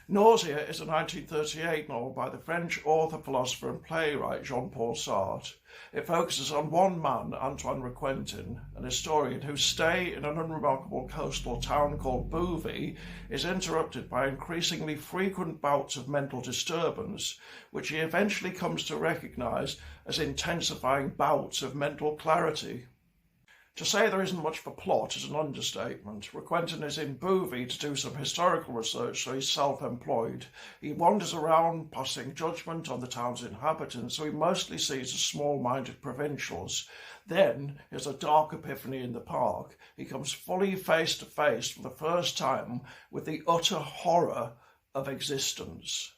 Nausea is a 1938 novel by the French author, philosopher and playwright Jean-Paul Sartre. It focuses on one man, Antoine Requentin, an historian whose stay in an unremarkable coastal town called Bouvy is interrupted by increasingly frequent bouts of mental disturbance, which he eventually comes to recognise as intensifying bouts of mental clarity. To say there isn't much of a plot is an understatement. Requentin is in Bouvy to do some historical research, so he's self-employed. He wanders around, passing judgment on the town's inhabitants, so he mostly sees as small-minded provincials. Then, he has a dark epiphany in the park. He comes fully face-to-face for the first time with the utter horror of existence.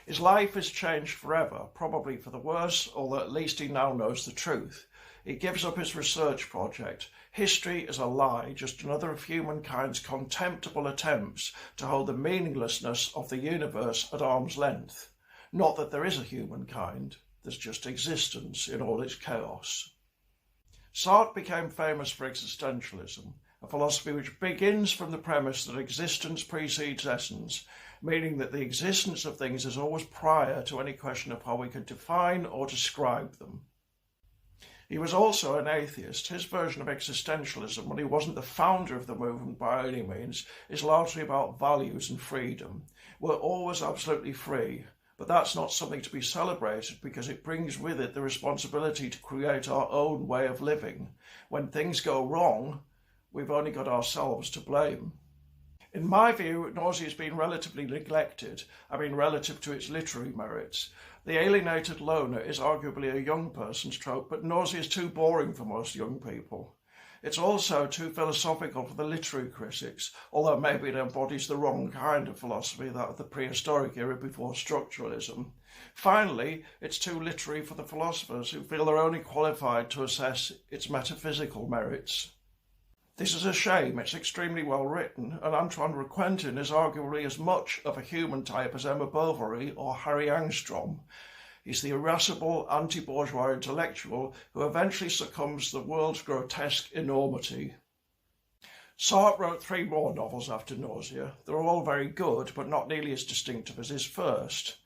His life is changed forever, probably for the worse, although at least he now knows the truth. He gives up his research project. History is a lie, just another of humankind's contemptible attempts to hold the meaninglessness of the universe at arm's length. Not that there is a humankind, there's just existence in all its chaos. Sartre became famous for existentialism, a philosophy which begins from the premise that existence precedes essence, meaning that the existence of things is always prior to any question of how we can define or describe them. He was also an atheist. His version of existentialism, when he wasn't the founder of the movement by any means, is largely about values and freedom. We're always absolutely free, but that's not something to be celebrated because it brings with it the responsibility to create our own way of living. When things go wrong, we've only got ourselves to blame. In my view, Nausea has been relatively neglected, relative to its literary merits. The alienated loner is arguably a young person's trope, but Nausea is too boring for most young people. It's also too philosophical for the literary critics, although maybe it embodies the wrong kind of philosophy, that of the prehistoric era before structuralism. Finally, it's too literary for the philosophers who feel they're only qualified to assess its metaphysical merits. This is a shame. It's extremely well written, and Antoine Requentin is arguably as much of a human type as Emma Bovary or Harry Angstrom. He's the irascible, anti-bourgeois intellectual who eventually succumbs to the world's grotesque enormity. Sartre wrote 3 more novels after Nausea. They're all very good, but not nearly as distinctive as his first.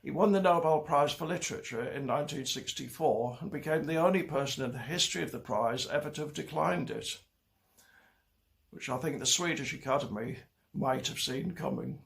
He won the Nobel Prize for Literature in 1964 and became the only person in the history of the prize ever to have declined it, which I think the Swedish Academy might have seen coming.